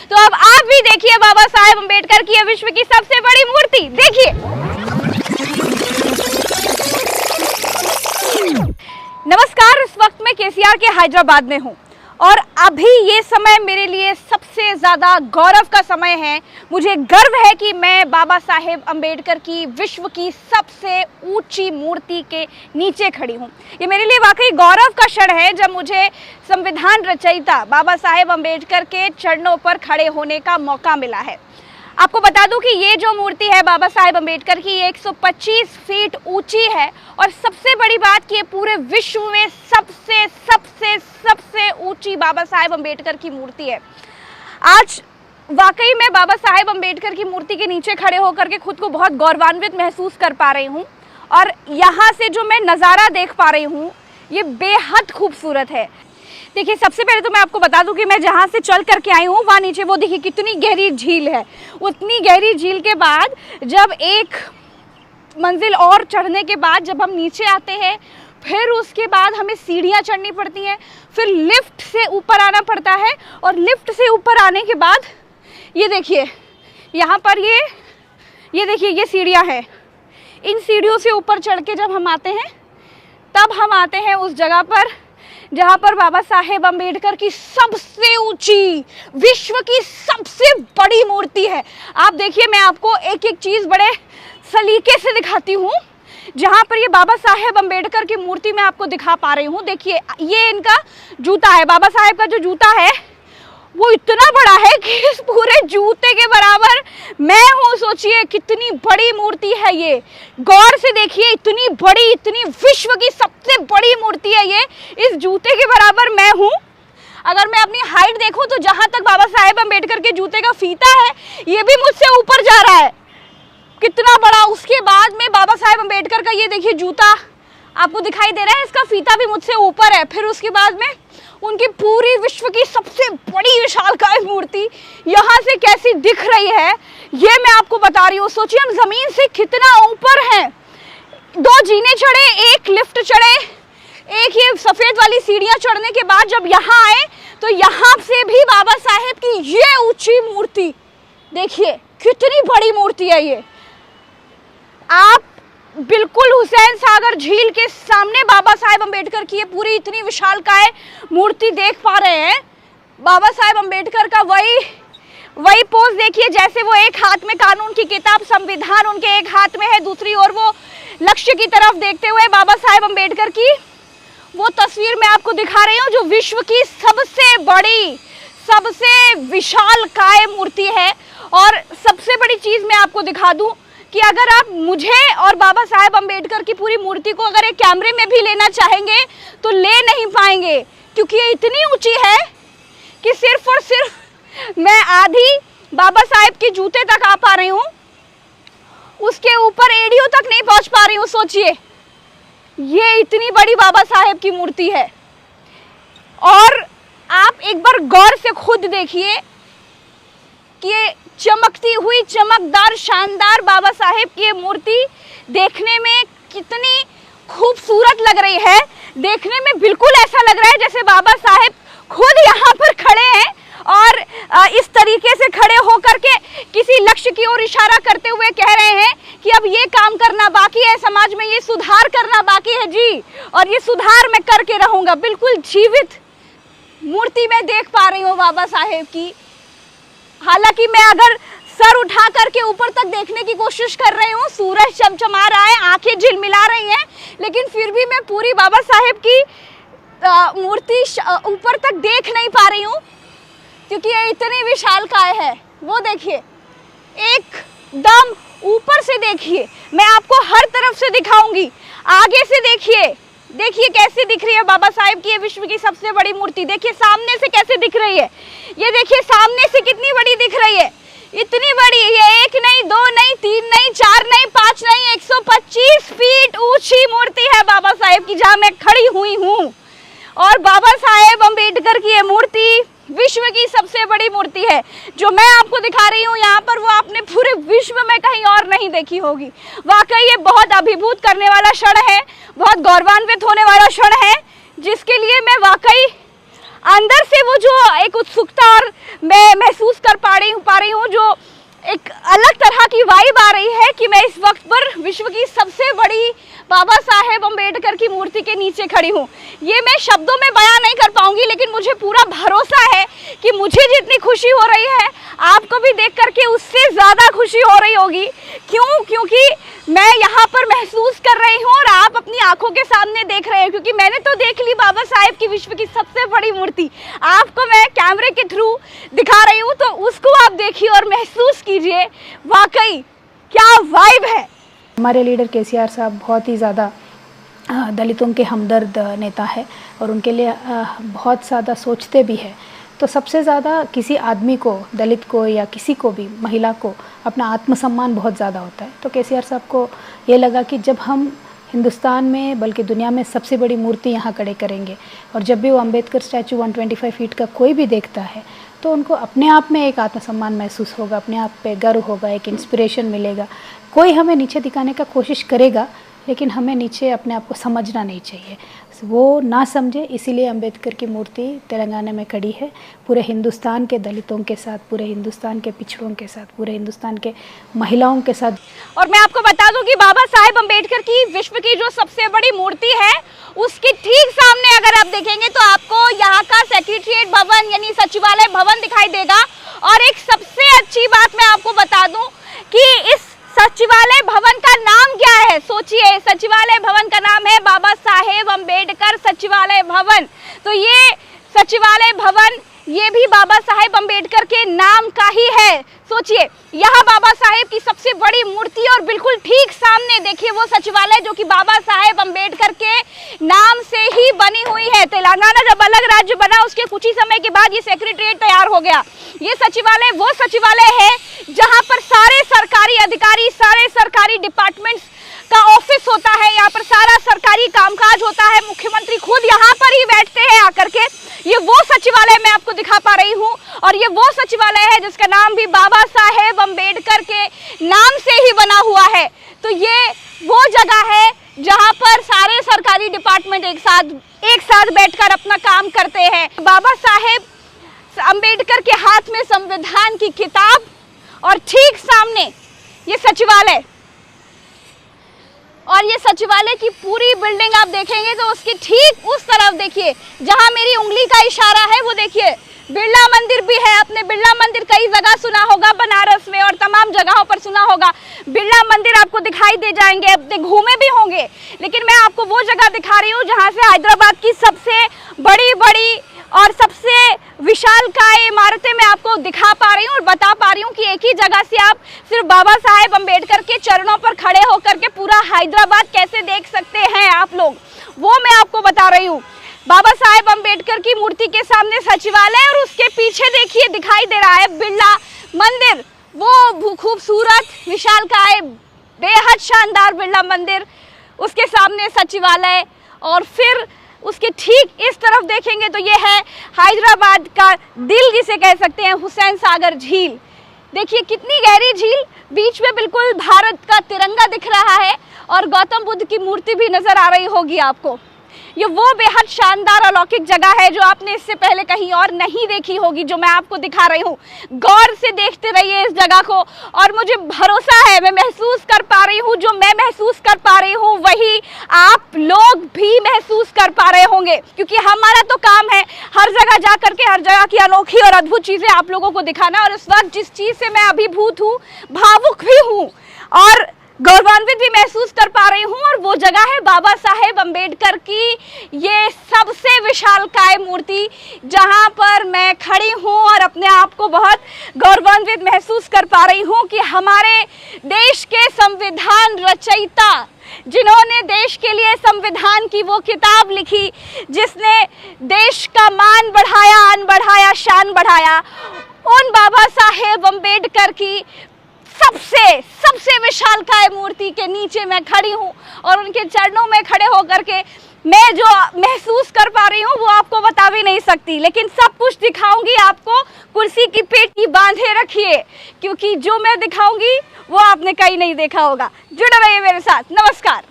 तो अब आप भी देखिए बाबा साहेब अम्बेडकर की विश्व की सबसे बड़ी मूर्ति। देखिए, नमस्कार, इस वक्त मैं केसीआर के हैदराबाद में हूँ और अभी ये समय मेरे लिए सबसे ज़्यादा गौरव का समय है। मुझे गर्व है कि मैं बाबा साहेब अम्बेडकर की विश्व की सबसे ऊंची मूर्ति के नीचे खड़ी हूँ। ये मेरे लिए वाकई गौरव का क्षण है जब मुझे संविधान रचयिता बाबा साहेब अम्बेडकर के चरणों पर खड़े होने का मौका मिला है। आपको बता दूं कि ये जो मूर्ति है बाबा साहेब अम्बेडकर की, ये 125 फीट ऊंची है और सबसे बड़ी बात कि ये पूरे विश्व में सबसे सबसे सबसे ऊंची बाबा साहेब अम्बेडकर की मूर्ति है। आज वाकई मैं बाबा साहेब अम्बेडकर की मूर्ति के नीचे खड़े होकर के खुद को बहुत गौरवान्वित महसूस कर पा रही हूँ और यहाँ से जो मैं नज़ारा देख पा रही हूँ ये बेहद खूबसूरत है। देखिए, सबसे पहले तो मैं आपको बता दूं कि मैं जहाँ से चल करके आई हूँ वहाँ नीचे वो देखिए कितनी गहरी झील है। उतनी गहरी झील के बाद जब एक मंजिल और चढ़ने के बाद जब हम नीचे आते हैं, फिर उसके बाद हमें सीढ़ियाँ चढ़नी पड़ती हैं, फिर लिफ्ट से ऊपर आना पड़ता है और लिफ्ट से ऊपर आने के बाद ये देखिए यहाँ पर ये देखिए ये सीढ़ियाँ हैं। इन सीढ़ियों से ऊपर चढ़ के जब हम आते हैं तब हम आते हैं उस जगह पर जहाँ पर बाबा साहेब अम्बेडकर की सबसे ऊंची, विश्व की सबसे बड़ी मूर्ति है। आप देखिए, मैं आपको एक एक चीज़ बड़े सलीके से दिखाती हूँ। जहाँ पर ये बाबा साहेब अम्बेडकर की मूर्ति मैं आपको दिखा पा रही हूँ। देखिए, ये इनका जूता है। बाबा साहेब का जो जूता है वो इतना बड़ा है कि इस पूरे जूते के बराबर मैं हूँ। सोचिए कितनी बड़ी मूर्ति है ये। गौर से देखिए, इतनी बड़ी, इतनी विश्व की सबसे बड़ी मूर्ति है ये। इस जूते के बराबर मैं हूँ। अगर मैं अपनी हाइट देखूँ तो जहाँ तक बाबा साहेब अम्बेडकर के जूते का फीता है ये भी मुझसे ऊपर जा रहा है। कितना बड़ा। उसके बाद में बाबा साहेब अम्बेडकर का ये देखिए जूता आपको दिखाई दे रहा है, इसका फीता भी मुझसे ऊपर है। फिर उसके बाद में उनकी पूरी विश्व की सबसे बड़ी विशालकाय मूर्ति यहाँ से कैसी दिख रही है ये मैं आपको बता रही हूँ। सोचिए हम जमीन से कितना ऊपर हैं। 2 जीने चढ़े, एक लिफ्ट चढ़े, एक ये सफेद वाली सीढ़ियाँ चढ़ने के बाद जब यहाँ आए तो यहाँ से भी बाबा साहेब की ये ऊंची मूर्ति देखिए कितनी बड़ी मूर्ति है ये। आप बिल्कुल हुसैन सागर झील के सामने बाबा साहेब अम्बेडकर की ये पूरी इतनी विशालकाय मूर्ति देख पा रहे हैं। बाबा साहेब अम्बेडकर का वही पोज देखिए, जैसे वो एक हाथ में कानून की किताब संविधान उनके एक हाथ में है, दूसरी ओर वो लक्ष्य की तरफ देखते हुए बाबा साहेब अम्बेडकर की वो तस्वीर मैं आपको दिखा रही हूँ जो विश्व की सबसे बड़ी, सबसे विशालकाय मूर्ति है। और सबसे बड़ी चीज़ मैं आपको दिखा दूँ कि अगर आप मुझे और बाबा साहेब अम्बेडकर की पूरी मूर्ति को अगर एक कैमरे में भी लेना चाहेंगे तो ले नहीं पाएंगे, क्योंकि ये इतनी ऊंची है कि सिर्फ और सिर्फ मैं आधी बाबा साहेब के जूते तक आ पा रही हूँ, उसके ऊपर एड़ियों तक नहीं पहुँच पा रही हूँ। सोचिए, ये इतनी बड़ी बाबा साहेब की मूर्ति है। और आप एक बार गौर से खुद देखिए कि ये चमकती हुई, चमकदार, शानदार बाबा साहेब की ये मूर्ति देखने में कितनी खूबसूरत लग रही है। देखने में बिल्कुल ऐसा लग रहा है जैसे बाबा साहेब खुद यहाँ पर खड़े हैं और इस तरीके से खड़े होकर के किसी लक्ष्य की ओर इशारा करते हुए कह रहे हैं कि अब ये काम करना बाकी है, समाज में ये सुधार करना बाकी है जी, और ये सुधार मैं करके रहूँगा। बिल्कुल जीवित मूर्ति मैं देख पा रही हूँ बाबा साहेब की। हालांकि मैं अगर सर उठा करके ऊपर तक देखने की कोशिश कर रही हूँ, सूरज चमचमा रहा है, आंखें झिलमिला रही हैं, लेकिन फिर भी मैं पूरी बाबा साहेब की मूर्ति ऊपर तक देख नहीं पा रही हूँ क्योंकि ये इतनी विशालकाय है। वो देखिए, एकदम ऊपर से देखिए, मैं आपको हर तरफ से दिखाऊंगी। आगे से देखिए, देखिए कैसे दिख रही है बाबा साहेब की ये विश्व की सबसे बड़ी मूर्ति। देखिए सामने से कैसे दिख रही है, ये देखिए सामने से कितनी बड़ी दिख रही है। इतनी बड़ी, ये 1 नहीं, 2 नहीं, 3 नहीं, 4 नहीं, 5 नहीं, 125 फीट ऊंची मूर्ति है बाबा साहेब की जहाँ मैं खड़ी हुई हूँ। और बाबा साहेब अम्बेडकर की ये मूर्ति विश्व की सबसे बड़ी मूर्ति है जो मैं आपको दिखा रही हूँ यहाँ पर। वो आपने पूरे विश्व में कहीं और नहीं देखी होगी। वाकई ये बहुत अभिभूत करने वाला क्षण है, बहुत गौरवान्वित होने वाला क्षण है, जिसके लिए मैं वाकई अंदर से वो जो एक उत्सुकता और मैं महसूस कर पा रही हूँ जो एक अलग तरह की वाइब आ रही है कि मैं इस वक्त पर विश्व की सबसे बड़ी बाबा साहेब अम्बेडकर की मूर्ति के नीचे खड़ी हूँ। ये मैं शब्दों में बयां नहीं कर पाऊंगी, लेकिन मुझे पूरा भरोसा है कि मुझे जितनी खुशी हो रही है आपको भी देख करके उससे ज़्यादा खुशी हो रही होगी। क्योंकि मैं यहाँ पर महसूस कर रही हूँ और आप अपनी आंखों के सामने देख रहे हैं, क्योंकि मैंने तो देख ली बाबा साहेब की विश्व की सबसे बड़ी मूर्ति। आपको मैं कैमरे के थ्रू दिखा रही हूँ, तो उसको आप देखिए और महसूस कीजिए वाकई क्या वाइब है। हमारे लीडर केसीआर साहब बहुत ही ज़्यादा दलितों के हमदर्द नेता है और उनके लिए बहुत ज़्यादा सोचते भी हैं। तो सबसे ज़्यादा किसी आदमी को, दलित को या किसी को भी, महिला को अपना आत्मसम्मान बहुत ज़्यादा होता है। तो केसीआर साहब को ये लगा कि जब हम हिंदुस्तान में बल्कि दुनिया में सबसे बड़ी मूर्ति यहाँ खड़े करेंगे और जब भी वो अम्बेडकर स्टैचू 125 फीट का कोई भी देखता है तो उनको अपने आप में एक आत्मसम्मान महसूस होगा, अपने आप पे गर्व होगा, एक इंस्पिरेशन मिलेगा। कोई हमें नीचे दिखाने का कोशिश करेगा, लेकिन हमें नीचे अपने आप को समझना नहीं चाहिए, वो ना समझे। इसीलिए अम्बेडकर की मूर्ति तेलंगाना में खड़ी है, पूरे हिंदुस्तान के दलितों के साथ, पूरे हिंदुस्तान के पिछड़ों के साथ, पूरे हिंदुस्तान के महिलाओं के साथ। और मैं आपको बता दूं कि बाबा साहेब अम्बेडकर की विश्व की जो सबसे बड़ी मूर्ति है उसके ठीक सामने अगर आप देखेंगे तो आपको यहाँ का सेक्रेटरिएट भवन यानी सचिवालय भवन दिखाई देगा। और एक सबसे अच्छी बात मैं आपको बता दूं कि इस सचिवालय भवन का नाम क्या है। सोचिए, सचिवालय भवन का नाम है बाबा साहेब अम्बेडकर सचिवालय भवन। तो ये सचिवालय भवन ये भी बाबा साहेब अम्बेडकर के नाम का ही है। सोचिए, यहाँ बाबा साहेब की सबसे बड़ी मूर्ति और बिल्कुल ठीक सामने देखिए वो सचिवालय जो कि बाबा साहेब अम्बेडकर के नाम से ही बनी हुई है। तेलंगाना जब अलग राज्य बना उसके कुछ ही समय के बाद ये सेक्रेटरिएट तैयार हो गया। ये सचिवालय वो सचिवालय है जहाँ पर सारे सरकारी अधिकारी, सारे सरकारी डिपार्टमेंट्स का ऑफिस होता है, यहाँ पर सारा सरकारी कामकाज होता है। मुख्यमंत्री खुद यहाँ पर ही बैठते हैं आकर के। ये वो सचिवालय मैं आपको दिखा पा रही हूँ और ये वो सचिवालय है जिसका नाम भी बाबा साहेब अम्बेडकर के नाम से ही बना हुआ है। तो ये वो जगह है जहाँ पर सारे सरकारी डिपार्टमेंट एक साथ बैठकर अपना काम करते हैं। बाबा साहेब अम्बेडकर के हाथ में संविधान की किताब और ठीक सामने ये सचिवालय, और ये सचिवालय की पूरी बिल्डिंग आप देखेंगे तो उसकी ठीक उस तरफ देखिए जहां मेरी उंगली का इशारा है, वो देखिए बिरला मंदिर भी है। आपने बिरला मंदिर कई जगह सुना होगा, बनारस में और तमाम जगहों पर सुना होगा। बिरला मंदिर आपको दिखाई दे जाएंगे, अपने घूमे भी होंगे, लेकिन मैं आपको वो जगह दिखा रही हूँ जहाँ से हैदराबाद की सबसे बड़ी और सबसे विशालकाय इमारतें मैं आपको दिखा पा रही हूँ और बता पा रही हूँ कि एक ही जगह से आप सिर्फ बाबा साहेब अम्बेडकर के चरणों पर खड़े होकर के पूरा हैदराबाद कैसे देख सकते हैं आप लोग, वो मैं आपको बता रही हूँ। बाबा साहेब अम्बेडकर की मूर्ति के सामने सचिवालय और उसके पीछे देखिए दिखाई दे रहा है बिरला मंदिर, वो खूबसूरत विशालकाय बेहद शानदार बिरला मंदिर, उसके सामने सचिवालय और फिर उसके ठीक इस तरफ देखेंगे तो ये है हैदराबाद का दिल जिसे कह सकते हैं, हुसैन सागर झील। देखिए कितनी गहरी झील, बीच में बिल्कुल भारत का तिरंगा दिख रहा है और गौतम बुद्ध की मूर्ति भी नजर आ रही होगी आपको। ये वो बेहद शानदार अलौकिक जगह है जो आपने इससे पहले कहीं और नहीं देखी होगी, जो मैं आपको दिखा रही हूँ। गौर से देखते रहिए इस जगह को और मुझे भरोसा है मैं महसूस कर पा रही हूँ, जो मैं महसूस कर पा रही हूँ वही आप लोग भी महसूस कर पा रहे होंगे, क्योंकि हमारा तो काम है हर जगह जा करके हर जगह की अनोखी और अद्भुत चीज़ें आप लोगों को दिखाना। और इस वक्त जिस चीज़ से मैं अभिभूत हूँ, भावुक भी हूँ और गौरवान्वित भी महसूस कर पा रही हूँ, और वो जगह है बाबा साहेब अम्बेडकर की ये सबसे विशालकाय मूर्ति, जहाँ पर मैं खड़ी हूँ और अपने आप को बहुत गौरवान्वित महसूस कर पा रही हूँ कि हमारे देश के संविधान रचयिता, जिन्होंने देश के लिए संविधान की वो किताब लिखी जिसने देश का मान बढ़ाया, अन बढ़ाया, शान बढ़ाया, उन बाबा साहेब अम्बेडकर की सबसे विशालकाय मूर्ति के नीचे मैं खड़ी हूँ और उनके चरणों में खड़े होकर के मैं जो महसूस कर पा रही हूँ वो आपको बता भी नहीं सकती, लेकिन सब कुछ दिखाऊंगी आपको। कुर्सी की पेटी बांधे रखिए, क्योंकि जो मैं दिखाऊंगी वो आपने कहीं नहीं देखा होगा। जुड़े रहिए मेरे साथ। नमस्कार।